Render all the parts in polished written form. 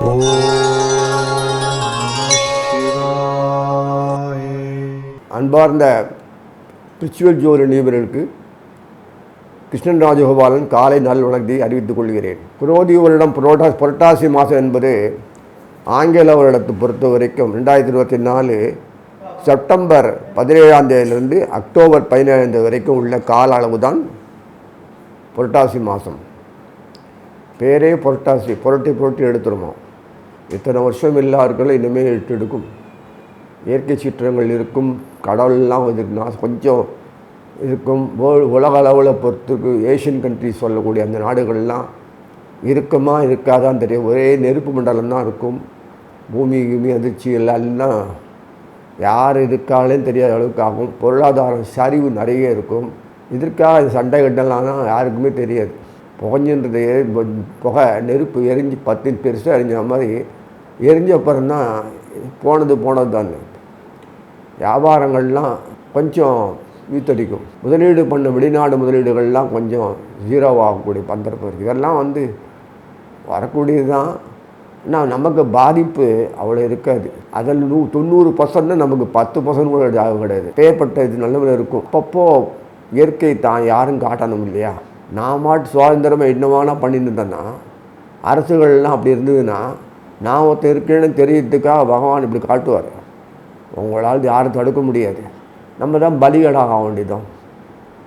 ஓம் சிவாய. அன்பார்ந்த ஸ்பிரிச்சுவல் ஜோதி நிபுணருக்கு கிருஷ்ணன் ராஜகோபாலன் காலை நல் வணக்கத்தை அறிவித்துக் கொள்கிறேன். புரோதி வருடம் புரட்டாசி மாதம் என்பது ஆங்கில வருடத்தை பொறுத்த வரைக்கும் 2024 செப்டம்பர் 17ஆம் தேதியிலிருந்து அக்டோபர் 17 வரைக்கும் உள்ள கால அளவு தான் புரட்டாசி மாதம். பேரே புரட்டாசி, புரட்டி எடுத்துருமா. இத்தனை வருஷம் எல்லாருக்கும் இனிமேல் எடுக்கும். இயற்கை சீற்றங்கள் இருக்கும், கடவுள்லாம் கொஞ்சம் இருக்கும். உலக அளவில் பொறுத்துக்கு ஏஷியன் கண்ட்ரிஸ் சொல்லக்கூடிய அந்த நாடுகள்லாம் இருக்குமா இருக்காதான் தெரியும். ஒரே நெருப்பு மண்டலம் தான் இருக்கும். பூமி அதிர்ச்சி எல்லாம் யார் இருக்காலேன்னு தெரியாத அளவுக்கு ஆகும். பொருளாதாரம் சரிவு நிறைய இருக்கும். இதற்காக சண்டை கட்டலாம் யாருக்குமே தெரியாது. புகஞ்சுன்றது புகை நெருப்பு எரிஞ்சு 10 பெருசாக எரிஞ்ச மாதிரி எரிஞ்ச அப்புறம் தான் போனது தான். வியாபாரங்கள்லாம் கொஞ்சம் வீத்தடிக்கும். முதலீடு பண்ண வெளிநாடு முதலீடுகள்லாம் கொஞ்சம் ஜீரோவாகக்கூடிய சந்தர்ப்பம் இருக்குது. இதெல்லாம் வரக்கூடியது தான். ஆனால் நமக்கு பாதிப்பு அவ்வளோ இருக்காது. அதில் 90% நமக்கு 10% கூட கிடையாது. பேர்பட்ட இது நல்லவில் இருக்கும். அப்பப்போ இயற்கை தான் யாரும் காட்டணும் இல்லையா. நான் மாட்டு சுதந்திரமாக என்னவானா பண்ணிட்டு இருந்தேன்னா, அரசுகள்லாம் அப்படி இருந்ததுன்னா நான் ஒருத்தர் இருக்கேன்னு தெரியறதுக்காக பகவான் இப்படி காட்டுவார். உங்களால் யாரும் தடுக்க முடியாது. நம்ம தான் பலிகடாக ஆக வேண்டியதும்.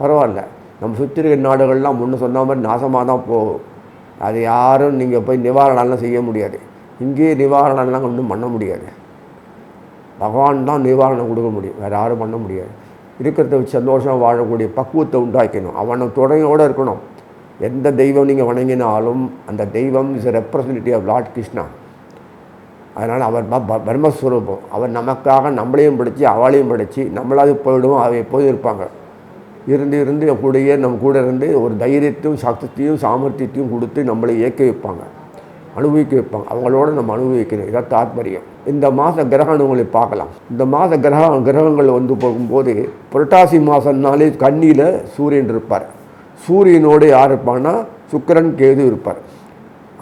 பரவாயில்ல, நம்ம சுற்றி இருக்கிற நாடுகள்லாம் முன்ன சொன்ன மாதிரி நாசமாக தான் போகும். அது யாரும் நீங்கள் போய் நிவாரணம்லாம் செய்ய முடியாது. இங்கேயே நிவாரணம்லாம் ஒன்றும் பண்ண முடியாது. பகவான் தான் நிவாரணம் கொடுக்க முடியும், வேறு யாரும் பண்ண முடியாது. இருக்கிறத வச்சு சந்தோஷமாக வாழக்கூடிய பக்குவத்தை உண்டாக்கணும். அவனை துணையோடு இருக்கணும். எந்த தெய்வம் நீங்கள் வணங்கினாலும் அந்த தெய்வம் is representative of lord Krishna. அதனால் அவர் பிரம்மஸ்வரூபம். அவர் நமக்காக நம்மளையும் படித்து அவளையும் படித்து நம்மளாவது போயிடுவோம். அவ எப்போதும் இருப்பாங்க. இருந்து கூடயே நம்ம கூட இருந்து ஒரு தைரியத்தையும் சக்தியையும் சாமர்த்தியத்தையும் கொடுத்து நம்மளை இயக்க வைப்பாங்க, அனுபவிக்க வைப்பாங்க. அவங்களோட நம்ம அனுபவிக்கணும். இதான் தாத்பரியம். இந்த மாத கிரகணங்களை பார்க்கலாம். இந்த மாத கிரகங்கள் போகும்போது புரட்டாசி மாதம்னாலே கன்னியில் சூரியன் இருப்பார். சூரியனோடு யார் இருப்பான்னா சுக்கிரன் கேது இருப்பார்.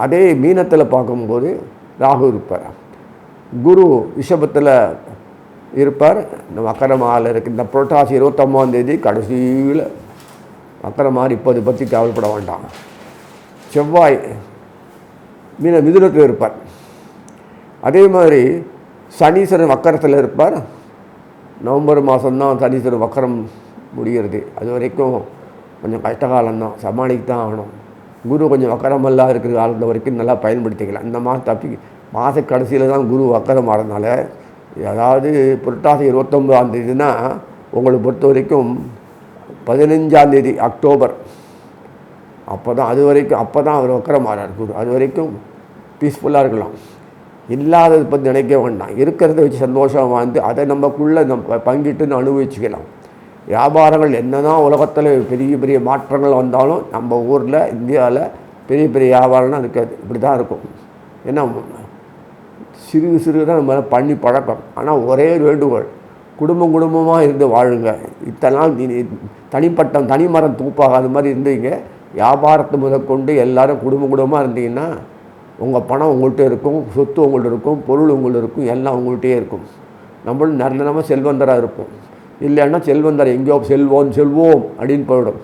அதே மீனத்தில் பார்க்கும்போது ராகு இருப்பார். குரு ரிஷபத்தில் இருப்பார். இந்த மக்கரமாவில் இருக்குது. இந்த புரட்டாசி 29ஆம் தேதி கடைசியில் மக்கரமாக இப்போது பற்றி கவலைப்பட வேண்டாம். செவ்வாய் மிதுனத்தில் இருப்பார். அதே மாதிரி சனீஸ்வரன் வக்கரத்தில் இருப்பார். நவம்பர் மாதம்தான் சனீஸ்வரன் வக்கரம் முடிகிறது. அது வரைக்கும் கொஞ்சம் கஷ்டகாலம்தான், சமாளிக்க தான் ஆகணும். குரு கொஞ்சம் வக்கரமெல்லாம் இருக்கிற காலத்து வரைக்கும் நல்லா பயன்படுத்திக்கலாம். இந்த மாத கடைசியில் தான் குரு வக்கரம் ஆகிறதுனால, அதாவது புரட்டாசி 29ஆம் தேதினா உங்களை பொறுத்த வரைக்கும் 15ஆம் தேதி அக்டோபர் அப்போ தான் அவர் வக்கரம் ஆகிறார் குரு. அது வரைக்கும் பீஸ்ஃபுல்லாக இருக்கலாம். இல்லாததை பற்றி நினைக்க வேண்டாம். இருக்கிறத வச்சு சந்தோஷமாக வாழ்ந்து அதை நமக்குள்ளே நம்ம பங்கிட்டு அனுபவிச்சுக்கலாம். வியாபாரங்கள் என்ன தான் உலகத்தில் பெரிய பெரிய மாற்றங்கள் வந்தாலும் நம்ம ஊரில் இந்தியாவில் பெரிய பெரிய வியாபாரம்லாம் இருக்காது. இப்படி தான் இருக்கும். ஏன்னா சிறு தான் நம்ம பண்ணி பழக்கம். ஆனால் ஒரே வேண்டுகோள், குடும்பமாக இருந்து வாழுங்க. இத்தனால் தனிமரம் தூப்பாகாத மாதிரி இருந்தீங்க. வியாபாரத்தை முதற்கொண்டு எல்லோரும் குடும்பமாக இருந்தீங்கன்னா உங்கள் பணம் உங்கள்கிட்ட இருக்கும், சொத்து உங்கள்கிட்ட இருக்கும், பொருள் உங்கள்கிட்ட இருக்கும், எல்லாம் உங்கள்கிட்டயே இருக்கும். நம்மளும் நிரந்தரமாக செல்வந்தராக இருப்போம். இல்லைன்னா செல்வந்தர் எங்கேயோ செல்வோம் அப்படின்னு போயிடும்.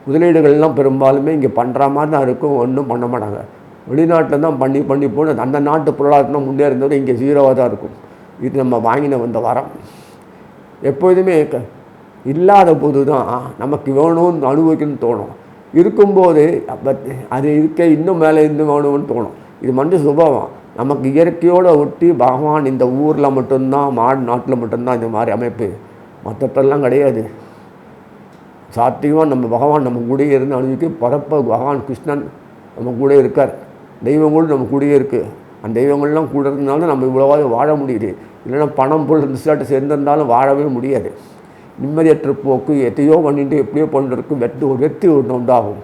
முதலீடுகள்லாம் பெரும்பாலுமே இங்கே பண்ணுற மாதிரி தான் இருக்கும். ஒன்றும் பண்ண மாட்டாங்க. வெளிநாட்டில் தான் பண்ணி போகணும். அந்த நாட்டு பொருளாதாரம் முன்னேறதோட இங்கே 0வாக தான் இருக்கும். இது நம்ம வாங்கின வந்த வரம். எப்போதுமே இல்லாத போது தான் நமக்கு வேணும்னு அனுபவிக்கணும்னு தோணும். இருக்கும்போது அது இன்னும் மேலே இருந்து வேணும்னு தோணும். இது மனித சுபாவம். நமக்கு இயற்கையோடு ஒட்டி பகவான் இந்த ஊரில் மட்டும்தான், நாட்டில் மட்டும்தான் இந்த மாதிரி அமைப்பு. மற்றெல்லாம் கிடையாது. சாத்தியமாக நம்ம பகவான் நம்ம கூடயே இருந்து அனுபவிக்க பகவான் கிருஷ்ணன் நம்ம கூட இருக்கார். தெய்வங்களும் நம்ம கூடயே இருக்குது. அந்த தெய்வங்கள்லாம் கூட இருந்தாலும் நம்ம இவ்வளோவாக வாழ முடியுது. இல்லைன்னா பணம் பொருள் ரிசல்ட்டு சேர்ந்திருந்தாலும் வாழவே முடியாது. நிம்மதியற்ற போக்கு எத்தையோ பண்ணிட்டு எப்படியோ பண்ணிட்டு ஒரு வெற்றி ஒன்று உண்டாகும்.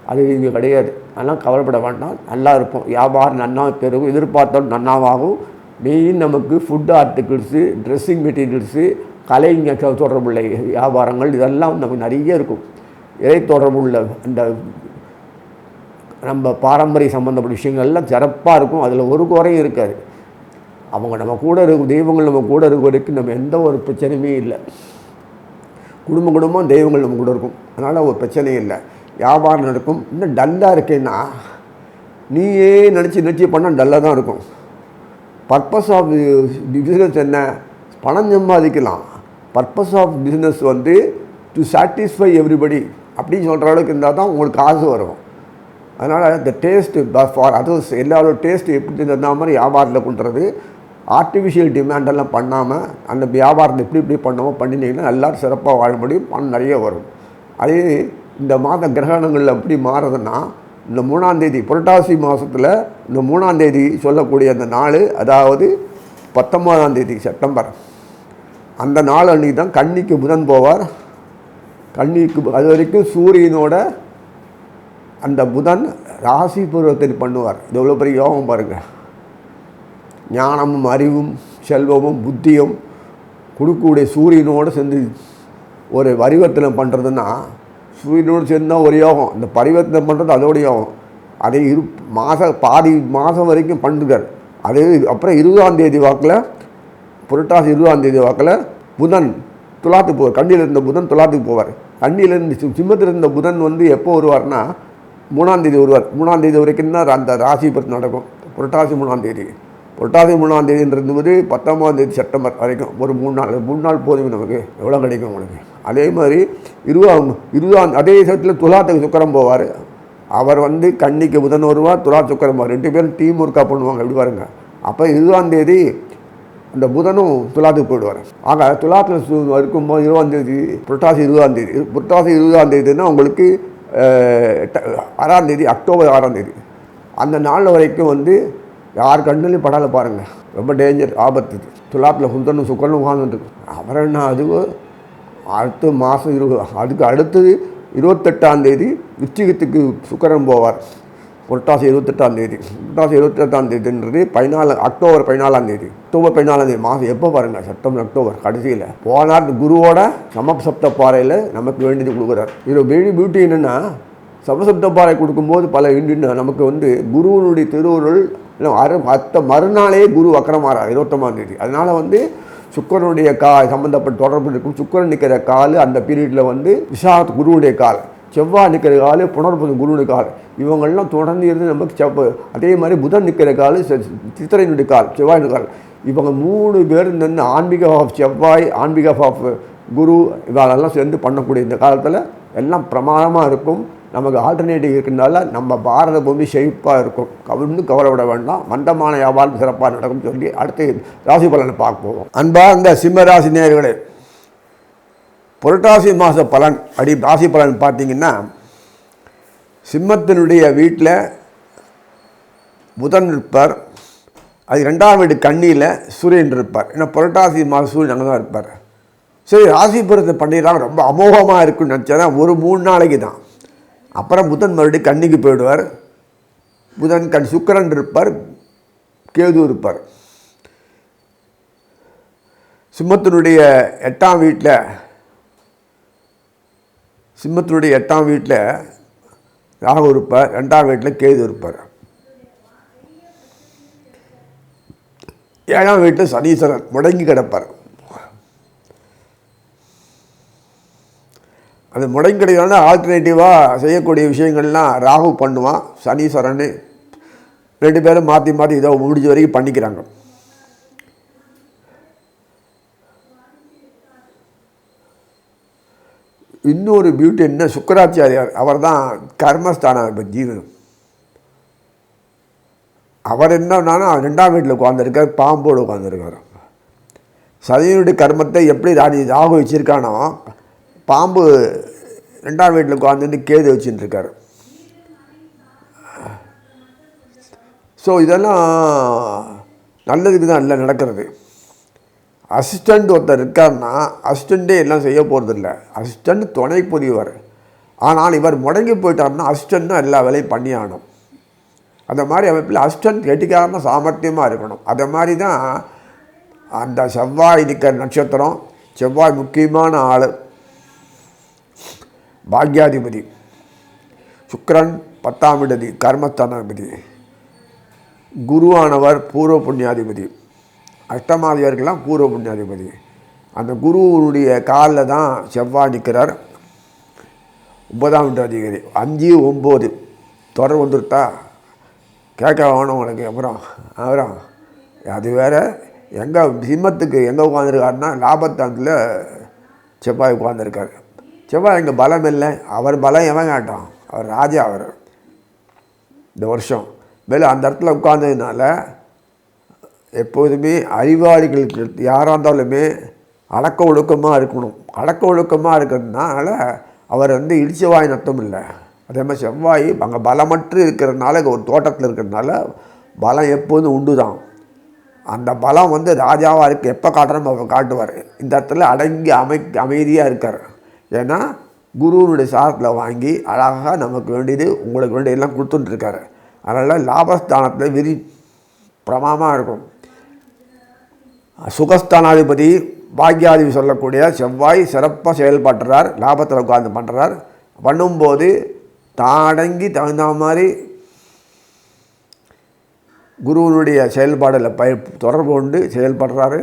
அது இங்கே கிடையாது. அதெல்லாம் கவலைப்பட வேண்டாம். நல்லா இருப்போம். வியாபாரம் நன்னா பெருகும். எதிர்பார்த்தாலும் நன்னாவாகும். மெயின் நமக்கு ஃபுட் ஆர்டிகிள்ஸு, ட்ரெஸ்ஸிங் மெட்டீரியல்ஸு, கலை தொடர்புள்ள வியாபாரங்கள் இதெல்லாம் நமக்கு நிறைய இருக்கும். இறை தொடர்புள்ள அந்த நம்ம பாரம்பரிய சம்மந்தப்பட்ட விஷயங்கள்லாம் சிறப்பாக இருக்கும். அதில் ஒரு குறையும் இருக்காது. அவங்க நம்ம கூட இருக்கும், தெய்வங்கள் நம்ம கூட இருக்க வரைக்கும் நம்ம எந்த ஒரு பிரச்சனையுமே இல்லை. குடும்பம் தெய்வங்கள் நம்ம கூட இருக்கும். அதனால் ஒரு பிரச்சனையும் இல்லை. வியாபாரம் நடக்கும். இன்னும் டல்லாக இருக்கேன்னா நீயே நினச்சி பண்ணால் டல்லாக தான் இருக்கும். பர்பஸ் ஆஃப் பிஸ்னஸ் என்ன? பணம் சம்பாதிக்கலாம். பர்பஸ் ஆஃப் பிஸ்னஸ் வந்து டு சாட்டிஸ்ஃபை எவ்ரிபடி அப்படின்னு சொல்கிற அளவுக்கு இருந்தால் தான் உங்களுக்கு காசு வரும். அதனால் இந்த டேஸ்ட்டு ஃபார் அதர்ஸ் எல்லாரோட டேஸ்ட்டு எப்படி இருந்த மாதிரி வியாபாரத்தில் கொண்டுறது. ஆர்டிஃபிஷியல் டிமாண்டெல்லாம் பண்ணாமல் அந்த வியாபாரத்தை இப்படி பண்ணாமல் பண்ணினீங்கன்னா எல்லோரும் சிறப்பாக வாழ முடியும். பணம் நிறைய வரும். அதே இந்த மாத கிரகணங்கள் எப்படி மாறுதுன்னா, இந்த 3ஆம் தேதி புரட்டாசி மாதத்தில் இந்த 3ஆம் தேதி சொல்லக்கூடிய அந்த நாள், அதாவது 19ஆம் தேதி செப்டம்பர், அந்த நாள் அன்றைக்கி தான் கன்னிக்கு புதன் போவார். கன்னிக்கு அது வரைக்கும் சூரியனோட அந்த புதன் ராசி பருவத்தில் பண்ணுவார். இது எவ்வளோ பெரிய யோகம் பாருங்கள். ஞானமும் அறிவும் செல்வமும் புத்தியும் கொடுக்கக்கூடிய சூரியனோடு சேர்ந்து ஒரு பரிவர்த்தனை பண்ணுறதுன்னா, சூரியனோடு சேர்ந்தால் ஒரு யோகம். இந்த பரிவர்த்தனை பண்ணுறது அதோட யோகம். அதே பாதி மாதம் வரைக்கும் பண்ணுறார். அதே அப்புறம் 20ஆம் தேதி வாக்கில், புரட்டாசி 20ஆம் தேதி வாக்கில் புதன் துலாத்துக்கு போவார். கண்ணியில் இருந்த புதன் துலாத்துக்கு போவார். கண்ணியிலேருந்து சிம்மத்தில் இருந்த புதன் வந்து எப்போ வருவார்னா 3ஆம் தேதி வருவார். 3ஆம் தேதி வரைக்கும் தான் அந்த ராசி பற்றி நடக்கும். புரட்டாசி 3ஆம் தேதி, புரட்டாசி 3ஆம் தேதின்றது 19ஆம் தேதி செப்டம்பர் வரைக்கும் ஒரு 3 நாள் போதும். நமக்கு எவ்வளோ கிடைக்கும் உங்களுக்கு? அதே மாதிரி 20ஆம் அதே சமயத்தில் துலாத்துக்கு சுக்கரம் போவார். அவர் வந்து கன்னிக்கு புதன் வருவார், துலா சுக்கரம் போவார். 2 பேரும் டீம் ஒர்க்காக பண்ணுவாங்க. எப்படி பாருங்க. அப்போ 20ஆம் தேதி அந்த புதனும் துலாத்துக்கு போயிடுவார். ஆக துலாத்தில் இருக்கும்போது 20ஆம் தேதி புரட்டாசி 20ஆம் தேதி, புரட்டாசி 20ஆம் தேதினா உங்களுக்கு 6ஆம் தேதி, அக்டோபர் 6ஆம் தேதி, அந்த நாள் வரைக்கும் வந்து யார் கண்ணுலையும் படாத பாருங்கள். ரொம்ப டேஞ்சர், ஆபத்து. துலாத்தில் புதனும் சுக்கரனும் உட்காந்துருக்கு. அப்புறம் என்ன, அது அடுத்த மாதம் அதுக்கு அடுத்தது 28ஆம் தேதி விருச்சிகத்துக்கு சுக்கரன் போவார். புரட்டாசி 28ஆம் தேதி, புரட்டாசி 28ஆம் தேதின்றது அக்டோபர் 14ஆம் தேதி, அக்டோபர் 14ஆம் தேதி மாதம் எப்போ பாருங்கள், செப்டம்பர் அக்டோபர் கடைசியில் போனார். குருவோட சமசப்த பாறையில் நமக்கு வேண்டியது கொடுக்குறார். இது பியூட்டி என்னென்னா, சமசப்த பாறை கொடுக்கும்போது பல இண்டின்னு நமக்கு வந்து குருவனுடைய திருவுருள் மறுநாளே குரு வக்கரமாறார் 21ஆம் தேதி. அதனால் வந்து சுக்கரனுடைய சம்மந்தப்பட்ட தொடர்பு இருக்கும். சுக்கரன் நிற்கிற கால் அந்த பீரியடில் வந்து விசாரத் குருவுடைய கால், செவ்வாய் நிற்கிற கால் புனர்பூச குருவுடைய கால், இவங்கள்லாம் தொடர்ந்து இருந்து நமக்கு அதே மாதிரி புதன் நிற்கிற கால் சித்திரையினுடைய கால், செவ்வாயினுடைய கால். இவங்க 3 பேர் இந்த ஆன்மீக ஆஃப் செவ்வாய், ஆன்மீக ஆஃப் குரு, இவங்களெல்லாம் சேர்ந்து பண்ணக்கூடிய இந்த காலத்தில் எல்லாம் பிரமாதமாக இருக்கும். நமக்கு ஆல்டர்னேட்டிவ் இருக்கிறதுனால நம்ம பாரத பூமி செழிப்பாக இருக்கும். இன்னும் கவலைப்பட வேண்டாம். மந்தமான வியாபாரம் சிறப்பாக நடக்கும் சொல்லி அடுத்து ராசி பலனை பார்க்க போவோம். அன்பார்ந்த சிம்மராசி நேயர்களே, புரட்டாசி மாத பலன் ராசி பலன் பார்த்தீங்கன்னா, சிம்மத்தினுடைய வீட்டில் புதன் இருப்பார். அது 2ஆம் வீடு கன்னியில் சூரியன் இருப்பார். ஏன்னா புரட்டாசி மாதம் சூரியன் அங்கே தான் இருப்பார். சரி, ராசி பலத்தை பண்ணிடலாம், ரொம்ப அமோகமாக இருக்குன்னு நினச்சா ஒரு 3 நாளைக்கு தான். அப்புறம் புதன் மறுபடியும் கன்னிக்கு போயிடுவார். புதன் சுக்கிரன் இருப்பார், கேது இருப்பார். சிம்மத்தினுடைய 8ஆம் வீட்டில் ராகு இருப்பார், 2ஆம் வீட்டில் கேது இருப்பார். 7ஆம் வீட்டில் சனீஸ்வரன் முடங்கி கிடப்பார். அந்த முடங்கி கிடைக்கிறதுனால ஆல்டர்னேட்டிவாக செய்யக்கூடிய விஷயங்கள்லாம் ராகு பண்ணுவான், சனீஸ்வரன் 2 பேரும் மாற்றி இதை முடிஞ்ச வரைக்கும் பண்ணிக்கிறாங்க. இன்னொரு பியூட்டி என்ன, சுக்கராச்சாரியார் அவர் தான் கர்மஸ்தானம். இப்போ ஜீவன் அவர் என்னன்னா 2ஆம் வீட்டில் உட்காந்துருக்கார், பாம்போடு உட்காந்துருக்கார். சனியினுடைய கர்மத்தை எப்படி ராகு வச்சுருக்கானோ, பாம்பு 2ஆம் வீட்டில் உட்காந்துட்டு கேது வச்சுட்டுருக்கார். ஸோ இதெல்லாம் நல்லதுக்கு தான் இல்லை நடக்கிறது. அசிஸ்டண்ட் ஒருத்தர் இருக்காருன்னா அசிஸ்டண்ட்டே எல்லாம் செய்ய போகிறதில்ல, அசிஸ்டண்ட் துணை புரிவார். ஆனால் இவர் முடங்கி போயிட்டார்னா அசிஸ்டண்ட் தான் எல்லா வேலையும் பண்ணி ஆகணும். அந்த மாதிரி அமைப்பில் அசிஸ்டண்ட் கெட்டிக்காரன சாமர்த்தியமாக இருக்கணும். அதை மாதிரி தான் அந்த செவ்வாய் நிற்கிற நட்சத்திரம். செவ்வாய் முக்கியமான ஆள், பாக்யாதிபதி. சுக்கிரன் 10ஆம் இடதி கர்மஸ்தானாதிபதி. குருவானவர் பூர்வ புண்ணியாதிபதி. அஷ்டமாதிபதிகள்லாம் பூர்வ புண்ணியாதிபதி. அந்த குருவுடைய காலில் தான் செவ்வாய் நிற்கிறார். 9ஆம் வீட்டு அதிகாரி. 5, 9 தொடர் வந்துருத்தா கேட்க வேணும் உனக்கு. அப்புறம் அது வேறு. எங்கே சிம்மத்துக்கு எங்கே உட்காந்துருக்காருன்னா லாபத்தாந்தில் செவ்வாய் உட்காந்துருக்கார். செவ்வாய் எங்கள் பலம் இல்லை. அவர் பலம் எவன் கேட்டான்? அவர் ராஜா. அவர் இந்த வருஷம் மேலே அந்த இடத்துல உட்கார்ந்ததுனால எப்போதுமே அறிவாளிகளுக்கு யாராக இருந்தாலுமே அடக்க ஒழுக்கமாக இருக்கணும். அடக்க ஒழுக்கமாக இருக்கிறதுனால அவர் இடிச்சவாய் நத்தம் இல்லை. அதே மாதிரி செவ்வாய் அங்கே பலமற்று இருக்கிறதுனால ஒரு தோட்டத்தில் இருக்கிறதுனால பலம் எப்போதும் உண்டு தான். அந்த பலம் ராஜாவாக இருக்குது. எப்போ காட்டுறோம் அப்போ காட்டுவார். இந்த இடத்துல அடங்கி அமைதியாக இருக்கார். ஏன்னா குருவனுடைய சாரத்தில் வாங்கி அழகாக நமக்கு வேண்டியது உங்களுக்கு வேண்டியதெல்லாம் கொடுத்துட்டுருக்காரு. அதனால் லாபஸ்தானத்தில் பிரமாமாக இருக்கும். சுகஸ்தானாதிபதி பாக்யாதிபதி சொல்லக்கூடிய செவ்வாய் சிறப்பாக செயல்படுறார். லாபத்தில் உட்கார்ந்து பண்ணுறார். பண்ணும்போது தாடங்கி தகுந்த மாதிரி குருவனுடைய செயல்பாடில் தொடர்பு கொண்டு செயல்படுறாரு.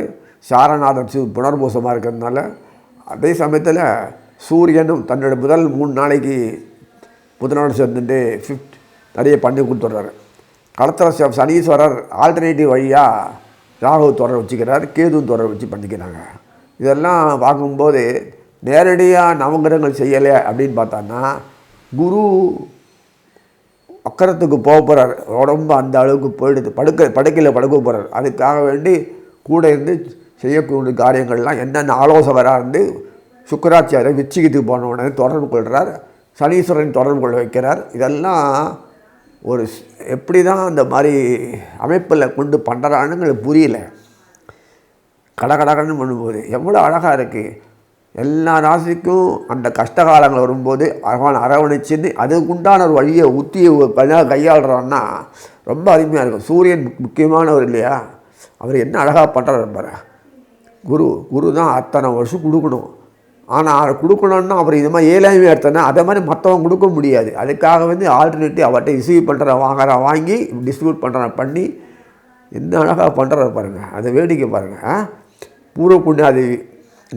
சாரநாதன் புனர்பூசமாக இருக்கிறதுனால. அதே சமயத்தில் சூரியனும் தன்னோட முதல் 3 நாளைக்கு புதனோடு சேர்ந்துட்டு நிறைய பண்ணி கொடுத்துட்றாரு. களத்தில் சனீஸ்வரர் ஆல்டர்னேட்டிவ் வழியாக ராகு தொடர் வச்சுக்கிறார், கேதுவும் தொடர் வச்சு பண்ணிக்கிறாங்க. இதெல்லாம் பார்க்கும்போது நேரடியாக நவகிரகங்கள் செய்யலை அப்படின்னு பார்த்தான்னா குரு அக்கரத்துக்கு போக போகிறார். உடம்பு அந்த அளவுக்கு போயிடுது. படுக்கையில் படுக்க போகிறார். அதுக்காக வேண்டி கூட இருந்து செய்யக்கூடிய காரியங்கள்லாம் என்னென்ன ஆலோசகராக இருந்து சுக்கராச்சாரை விச்சிகத்துக்கு போன உடனே தொடர்பு கொள்கிறார். சனீஸ்வரன் தொடர்பு கொள்ள வைக்கிறார். இதெல்லாம் ஒரு எப்படி தான் அந்த மாதிரி அமைப்பில் கொண்டு பண்ணுறான்னு எங்களுக்கு புரியல. கடகடகன்னு பண்ணும்போது எவ்வளோ அழகாக இருக்குது. எல்லா ராசிக்கும் அந்த கஷ்டகாலங்கள் வரும்போது அரவணைச்சின்னு அதுக்குண்டான ஒரு வழியை உத்தியை கையாளுறோன்னா ரொம்ப அருமையாக இருக்கும். சூரியன் முக்கியமானவர் இல்லையா? அவர் என்ன அழகாக பண்ணுறாரு பாரு. குரு தான் அத்தனை வருஷம் கொடுக்கணும். ஆனால் அதை கொடுக்கணுன்னா அப்புறம் இது மாதிரி ஏழாமே எடுத்தோன்னா அதை மாதிரி மற்றவங்க கொடுக்க முடியாது. அதுக்காக ஆல்டர்னேட்டிவ் அவர்கிட்ட ரிசீவ் பண்ணுற வாங்கி டிஸ்ட்ரிபியூட் பண்ணுற பண்ணி என்ன அழகாக பண்ணுறாரு பாருங்கள். அதை வேடிக்கை பாருங்கள். பூர்வ புண்ணியாதிபதி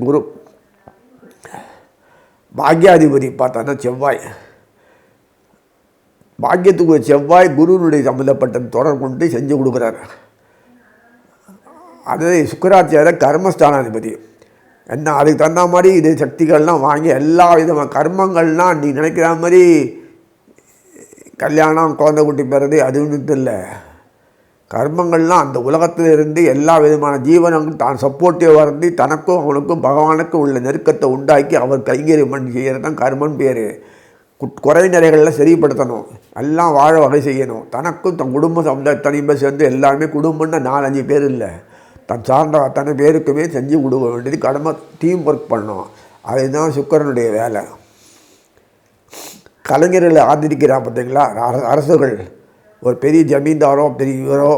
குரு. பாக்யாதிபதி பார்த்தோன்னா செவ்வாய். பாக்கியத்துக்கு செவ்வாய் குருவினுடைய சம்மந்தப்பட்ட தொடர்பு கொண்டு செஞ்சு கொடுக்குறாரு. அது சுக்கராச்சார கர்மஸ்தானாதிபதி. என்ன அதுக்கு தகுந்த மாதிரி இது சக்திகள்லாம் வாங்கி எல்லா விதமான கர்மங்கள்லாம் நீ நினைக்கிற மாதிரி கல்யாணம் குழந்தை குட்டி பெறது அது ஒன்றும் இல்லை. கர்மங்கள்லாம் அந்த உலகத்தில் இருந்து எல்லா விதமான ஜீவனங்களும் தான் சப்போர்ட்டிவாக இருந்து தனக்கும் அவனுக்கும் பகவானுக்கும் உள்ள நெருக்கத்தை உண்டாக்கி அவர் கைங்கரியம் செய்கிறது தான் கர்மன் பேர். குறை நிறைகளில் சரிப்படுத்தணும். எல்லாம் வாழ வகை செய்யணும். தனக்கும் தன் குடும்ப சமுதாய தனிப்பை சேர்ந்து எல்லாருமே குடும்பம்னா 4-5 பேர் இல்லை, தன் சார்ந்த அத்தனை பேருக்குமே செஞ்சு கொடுக்க வேண்டியது கடமை. டீம் ஒர்க் பண்ணணும். அதுதான் சுக்கரனுடைய வேலை. கலைஞர்களை ஆதரிக்கிறா பார்த்தீங்களா? அரசுகள் ஒரு பெரிய ஜமீன்தாரோ பெரியவரோ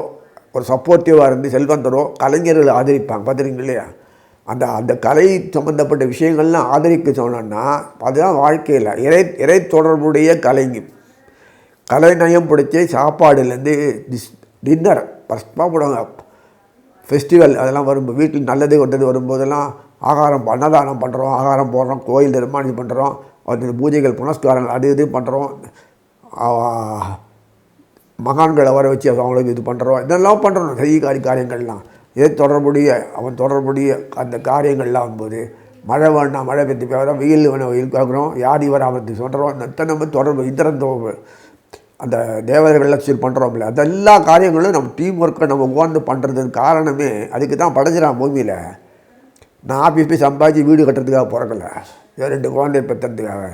ஒரு சப்போர்ட்டிவாக இருந்து செல்வந்தரோ கலைஞர்களை ஆதரிப்பாங்க பார்த்துருங்க இல்லையா? அந்த கலை சம்மந்தப்பட்ட விஷயங்கள்லாம் ஆதரிக்க சொன்னோன்னா அதுதான் வாழ்க்கையில் இறை தொடர்புடைய கலை நயம் பிடிச்ச சாப்பாடுலேருந்து டின்னர் ஃபஸ்ட்டாக போடுவாங்க. ஃபெஸ்டிவல் அதெல்லாம் வரும்போது வீட்டில் நல்லது கொண்டது வரும்போதெல்லாம் அன்னதானம் பண்ணுறோம், ஆகாரம் போடுறோம், கோயில் நிர்மாணம் பண்ணுறோம், அது பூஜைகள் புனஸ்காரங்கள் அது இது பண்ணுறோம், மகான்களை வர வச்சு அவங்களுக்கு இது பண்ணுறோம், இதெல்லாம் பண்ணுறோம். காரியங்கள்லாம் அவன் தொடர்புடைய அந்த காரியங்கள்லாம் வரும்போது மழை வேணா மழை பெற்று பேசுகிறோம், வெயில் வேணா வெயில் பார்க்குறோம், யாதி வராமத்து சொல்கிறோம், நம்ம தொடர்பு இந்திரன் அந்த தேவர்கள்லாம் சரி பண்ணுறோம்ல. அது எல்லா காரியங்களும் நம்ம டீம் ஒர்க்கை நம்ம உட்காந்து பண்ணுறதுக்கு காரணமே அதுக்கு தான் படைச்சிடான் பூமியில். நான் ஆஃபீஸ் போய் சம்பாதிச்சு வீடு கட்டுறதுக்காக பிறக்கல, 2 குழந்தைய பெற்றுறதுக்காக.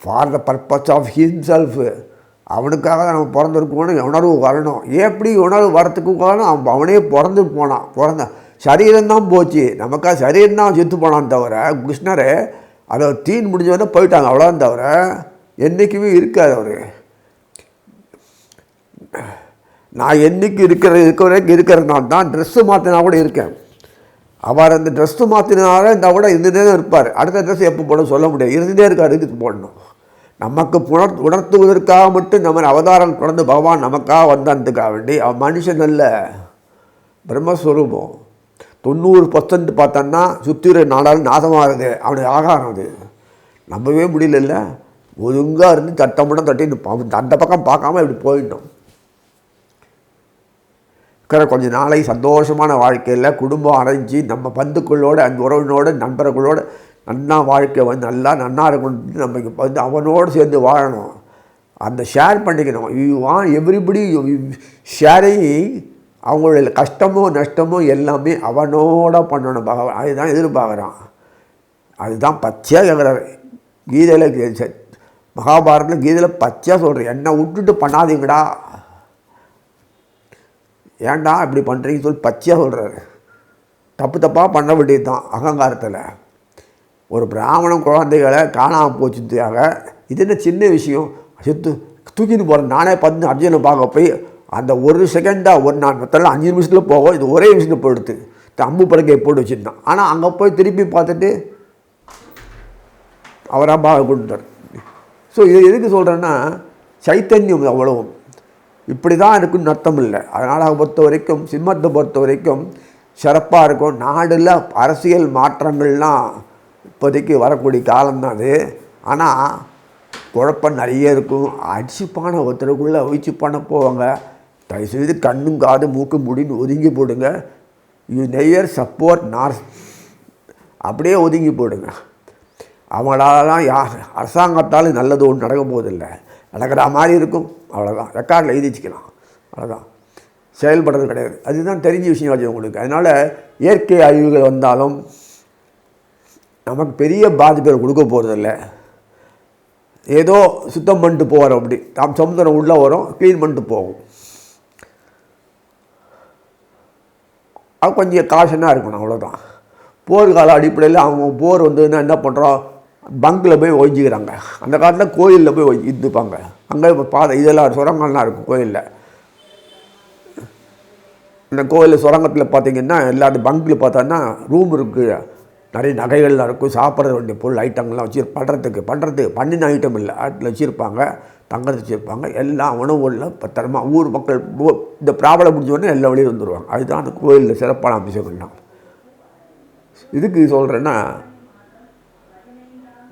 For the purpose of himself. அவனுக்காக தான் நம்ம பிறந்திருக்கோன்னு உணர்வு வரணும். எப்படி உணர்வு வரத்துக்கு காரணம் அவனே பிறந்த சரீரம்தான் போச்சு. நமக்காக சரீரம் தான் செத்து போனான்னு தவிர கிருஷ்ணரை அதை தீன் முடிஞ்சவொடனே போயிட்டாங்க அவ்வளோதான் தவிர என்றைக்குமே இருக்காது அவர். நான் என்றைக்கு இருக்கிறதுனால தான் ட்ரெஸ்ஸு மாற்றினா கூட இருக்கேன். அவர் அந்த ட்ரெஸ்ஸு மாற்றினால இருந்தால் கூட இருந்துகிட்டே தான் இருப்பார். அடுத்த ட்ரெஸ் எப்போ போட சொல்ல முடியாது, இருந்துகிட்டே இருக்கார். இதுக்கு போடணும். நமக்கு உணர்த்துவதற்காக மட்டும் நம்ம அவதாரம் தொடர்ந்து பகவான் நமக்காக வந்ததுக்காக வேண்டி அவன் மனுஷன் அல்ல, பிரம்மஸ்வரூபம். 90% பார்த்தோன்னா சுத்திர நாடாலும் நாசமாகுது அவனுக்கு ஆகாரம். அது நம்பவே முடியல. ஒழுங்காக இருந்து தட்டமுடம் தட்டி அந்த பக்கம் பார்க்காம இப்படி போயிட்டோம். கொஞ்சம் நாளை சந்தோஷமான வாழ்க்கையில் குடும்பம் அடைஞ்சி நம்ம பந்துக்களோடு அந்த உறவினோடு நண்பர்களோடு நன்னா வாழ்க்கை நல்லா நன்னா இருக்கணும். நம்ம வந்து அவனோடு சேர்ந்து வாழணும், அந்த ஷேர் பண்ணிக்கணும். Everybody sharing. அவங்களுடைய கஷ்டமோ நஷ்டமோ எல்லாமே அவனோட பண்ணணும் பகவான். அதுதான் எதிர்பார்க்குறான். அதுதான் பச்சையாக கேட்குறாரு கீதையில். மகாபாரதத்தில் கீதையில் பச்சையாக சொல்கிறேன், என்னை விட்டுட்டு பண்ணாதீங்கடா, ஏன்டா இப்படி பண்ணுறீங்கன்னு சொல்லி பச்சையாக சொல்கிறாரு. தப்பாக பண்ண வேண்டியது தான் அகங்காரத்தில். ஒரு பிராமணன் குழந்தைகளை காணாமல் போச்சுக்காக இது என்ன சின்ன விஷயம், தூக்கின்னு போகிறேன். நானே பார்த்து அர்ஜுனை பார்க்க போய் அந்த ஒரு செகண்டாக ஒரு நான் மொத்தம் 5 நிமிஷத்தில் போகும், இது ஒரே நிமிஷத்தில் போயிடுது. அம்பு படுக்கையை போட்டு வச்சுருந்தான். ஆனால் அங்கே போய் திருப்பி பார்த்துட்டு அவராக பாக கொடுத்தார். ஸோ இது எதுக்கு சொல்கிறேன்னா, சைத்தன்யம் அவ்வளவும் இப்படி தான் இருக்குன்னு அர்த்தம் இல்லை. அதனால் பொறுத்த வரைக்கும் சிம்மத்தை பொறுத்த வரைக்கும் சிறப்பாக இருக்கும். நாடில் அரசியல் மாற்றங்கள்லாம் இப்போதைக்கு வரக்கூடிய காலம்தான் அது. ஆனால் குழப்பம் நிறைய இருக்கும். அடிச்சுப்பான ஒருத்தருக்குள்ளே அவிச்சுப்பான போவாங்க. தயவுசெய்து கண்ணும் காது மூக்கு முடின்னு ஒதுங்கி போடுங்க. யூ நெய்யர் சப்போர்ட் நார்ஸ், அப்படியே ஒதுங்கி போடுங்க. அவங்களாலாம் அரசாங்கத்தால் நல்லது ஒன்றும் நடக்க போவதில்லை, நடக்கிற மாதிரி இருக்கும். அவ்வளோதான், ரெக்கார்டில் எழுதி வச்சுக்கலாம், அவ்வளோதான். செயல்படுறது கிடையாது. அதுதான் தெரிஞ்ச விஷயம் ஆச்சு உங்களுக்கு. அதனால் இயற்கை அழிவுகள் வந்தாலும் நமக்கு பெரிய பாதிப்புகள் கொடுக்க போகிறதில்ல. ஏதோ சுத்தம் பண்ணிட்டு போகிறோம், அப்படி நாம் சமுத்திரம் உள்ளே வரும், க்ளீன் பண்ணிட்டு போகும். அது கொஞ்சம் காஷனாக இருக்கணும், அவ்வளோதான். போர்க்கால அடிப்படையில் அவங்க போர் வந்ததுன்னா என்ன பண்ணுறோம், பங்கில் போய் ஒழிஞ்சிக்கிறாங்க. அந்த காலத்தில் கோயிலில் போய் இருந்துப்பாங்க. அங்கே பாதை இதெல்லாம் சுரங்கம்லாம் இருக்கும் கோயிலில். இந்த கோயில் சுரங்கத்தில் பார்த்திங்கன்னா எல்லாரும் பங்கில் பார்த்தோன்னா ரூம் இருக்குது, நிறைய நகைகள்லாம் இருக்கும், சாப்பிட்ற வேண்டிய பொருள் ஐட்டங்கள்லாம் பண்ணுறதுக்கு பண்ணின ஐட்டம் இல்லை, அதில் வச்சுருப்பாங்க, தங்கத்தை வச்சுருப்பாங்க. எல்லா உணவுகளில் பத்திரமா ஊர் மக்கள் இந்த ப்ராப்ளம் முடிஞ்சோடனே எல்லா வழியும் வந்துடுவாங்க. அதுதான் அந்த கோயிலில் சிறப்பான அம்சங்கள்லாம். இதுக்கு சொல்கிறேன்னா,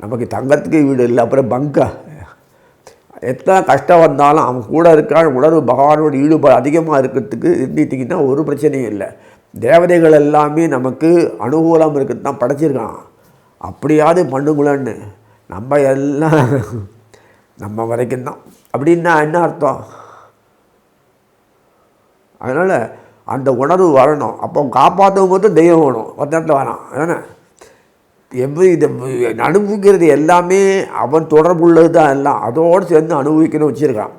நமக்கு தங்கத்துக்கு வீடு இல்லை, அப்புறம் பங்கா எத்தனை கஷ்டம் வந்தாலும் அவன் கூட இருக்கான் உணர்வு பகவானோட ஈடுபாடு அதிகமாக இருக்கிறதுக்கு இருந்துட்டிங்கன்னா ஒரு பிரச்சனையும் இல்லை. தேவதைகள் எல்லாமே நமக்கு அனுகூலம் இருக்கிறது தான் படைச்சிருக்கான். அப்படியாவது பண்ணுங்களேன்னு நம்ம எல்லாம் நம்ம வரைக்கும் தான். அப்படின்னா என்ன அர்த்தம்? அதனால் அந்த உணர்வு வரணும். அப்போ காப்பாற்றும் போது தெய்வம் வேணும், ஒரு நேரத்தில் வேணாம். ஏன்னா இதை அனுபவிக்கிறது எல்லாமே அவன் தொடர்புள்ளது தான், எல்லாம் அதோடு சேர்ந்து அனுபவிக்கணும்னு வச்சுருக்கான்.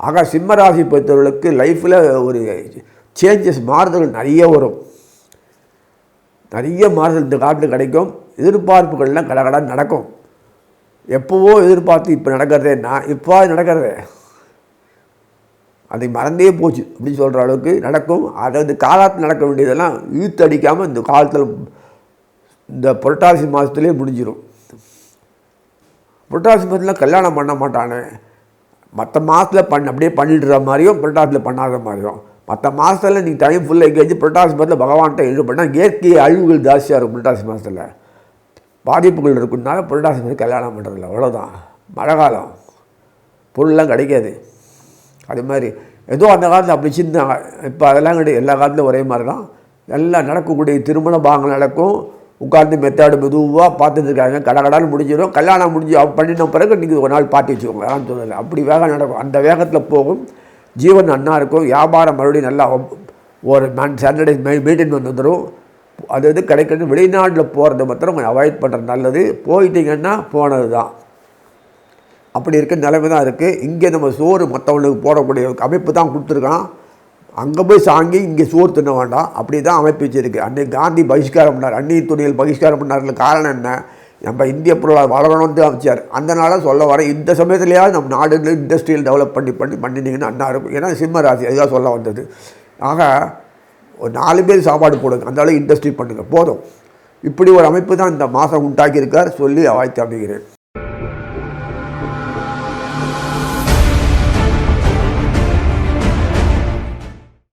ஆக சிம்மராசி பொறுத்தவர்களுக்கு லைஃப்பில் ஒரு சேஞ்சஸ், மாறுதல்கள் நிறைய வரும். நிறைய மாறுதல் இந்த காலத்தில் கிடைக்கும். எதிர்பார்ப்புகள்லாம் கடகடாக நடக்கும். எப்போவோ எதிர்பார்த்து இப்போ நடக்கிறதேன்னா இப்போ நடக்கிறதே அதை மறந்தே போச்சு அப்படின்னு சொல்கிற அளவுக்கு நடக்கும். அதாவது காலத்தில் நடக்க வேண்டியதெல்லாம் இழுத்து அடிக்காமல் இந்த காலத்தில் இந்த புரட்டாசி மாதத்துலேயே முடிஞ்சிடும். புரட்டாசி மாதத்தில் கல்யாணம் பண்ண மாட்டானே, மற்ற மாதத்தில் அப்படியே பண்ணிடுற மாதிரியும் புரட்டாசியில் பண்ணாத மாதிரியும். மற்ற மாதத்தில் நீங்கள் டைம் ஃபுல்லாக எங்கேயாச்சும் புரட்டாசி மாதத்தில் பகவான்கிட்ட எழுத பண்ணால் இயற்கை அழிவுகள் ஜாஸ்தியாக இருக்கும். புரட்டாசி மாதத்தில் பாதிப்புகள் இருக்குனால புரட்டாசி மாதம் கல்யாணம் பண்ணுறதில்ல, அவ்வளோதான். மழை காலம் பொருள்லாம் கிடைக்காது. அது மாதிரி ஏதோ அந்த காலத்தில் அப்படி சின்ன, இப்போ அதெல்லாம் கிடையாது. எல்லா காலத்துலையும் ஒரே மாதிரி தான் எல்லாம் நடக்கக்கூடிய திருமண பாகங்கள் நடக்கும். உட்காந்து மெத்தாடு மெதுவாக பார்த்துட்டு இருக்காங்க, கடகடான்னு முடிஞ்சிடும். கல்யாணம் முடிஞ்சு பண்ணின பிறகு நீங்கள் ஒரு நாள் பார்த்து வச்சுக்கோங்க, வேணான்னு சொல்லலை. அப்படி வேகம் நடக்கும், அந்த வேகத்தில் போகும். ஜீவன் நன்னா இருக்கும். வியாபாரம் மறுபடியும் நல்லா ஒரு சாட்டர்டே மெயின்டைன் வந்துடும். அது கிடைக்கிறது. வெளிநாட்டில் போகிறத மாத்திரம் கொஞ்சம் அவாய்ட் பண்ணுறது நல்லது. போயிட்டீங்கன்னா போனது தான். அப்படி இருக்க நிலைமை தான் இருக்குது. இங்கே நம்ம சோறு மற்றவங்களுக்கு போடக்கூடிய அமைப்பு தான் கொடுத்துருக்கான். அங்கே போய் சாங்கி இங்கே சோறு தின்ன வேண்டாம், அப்படி தான் அமைப்பு வச்சுருக்கு. அன்றைக்கி காந்தி பகிஷ்காரம் பண்ணார், அந்நிய துணியில் பகிஷ்காரம் பண்ணார்ல. காரணம் என்ன? நம்ம இந்திய பொருளாதாரம் வளரணும்னு அமைச்சார். அதனால சொல்ல வர இந்த சமயத்துலையாவது நம்ம நாடுகளில் இண்டஸ்ட்ரியல் டெவலப் பண்ணினீங்கன்னா நல்லா இருக்கும். ஏன்னா சிம்ம ராசி அதுதான் சொல்ல வந்தது. ஆக ஒரு 4 பேர் சாப்பாடு போடுங்க, அந்த அளவுக்கு இண்டஸ்ட்ரி பண்ணுங்கள் போதும். இப்படி ஒரு அமைப்பு தான் இந்த மாதம் உண்டாக்கியிருக்கார் சொல்லி வாழ்த்து அமைகிறேன்.